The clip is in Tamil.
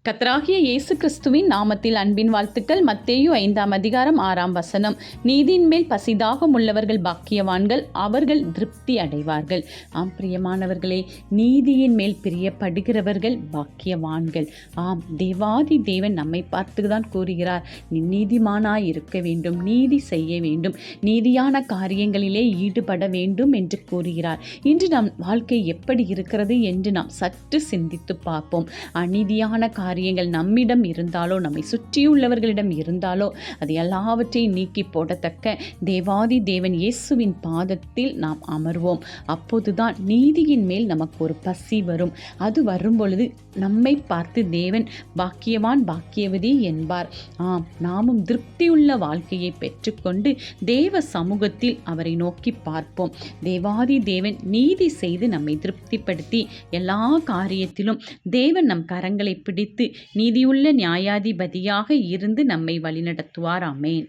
கர்த்தராகிய இயேசு கிறிஸ்துவின் நாமத்தில் அன்பின் வாழ்த்துக்கள். மத்தேயு 5ஆம் அதிகாரம் 6ஆம் வசனம். நீதியின் மேல் பசிதாகம் உள்ளவர்கள் பாக்கியவான்கள், அவர்கள் திருப்தி அடைவார்கள். ஆம் பிரியமானவர்களே, நீதியின் மேல் பிரியப்படுகிறவர்கள் பாக்கியவான்கள். ஆம், தேவாதி தேவன் நம்மை பார்த்துதான் கூறுகிறார், நீ நீதிமானாய் இருக்க வேண்டும், நீதி செய்ய வேண்டும், நீதியான காரியங்களிலே ஈடுபட வேண்டும் என்று கூறுகிறார். இன்று நம் வாழ்க்கை எப்படி இருக்கிறது என்று நாம் சற்று சிந்தித்து பார்ப்போம். அநீதியான காரியங்கள் நம்மிடம் இருந்தாலோ, நம்மை சுற்றியுள்ளவர்களிடம் இருந்தாலோ, அது எல்லாவற்றையும் நீக்கி போடத்தக்க தேவாதி தேவன் இயேசுவின் பாதத்தில் நாம் அமர்வோம். அப்போதுதான் நீதியின் மேல் நமக்கு ஒரு பசி வரும். அது வரும் பொழுது நம்மை பார்த்து தேவன் பாக்கியவான் பாக்கியவதி என்பார். ஆம், நாமும் திருப்தியுள்ள வாழ்க்கையை பெற்றுக்கொண்டு தேவ சமூகத்தில் அவரை நோக்கி பார்ப்போம். தேவாதி தேவன் நீதி செய்து நம்மை திருப்திப்படுத்தி எல்லா காரியத்திலும் தேவன் நம் கரங்களை பிடித்து நீதியுள்ள நியாயாதிபதியாக இருந்து நம்மை வழிநடத்துவார். ஆமென்.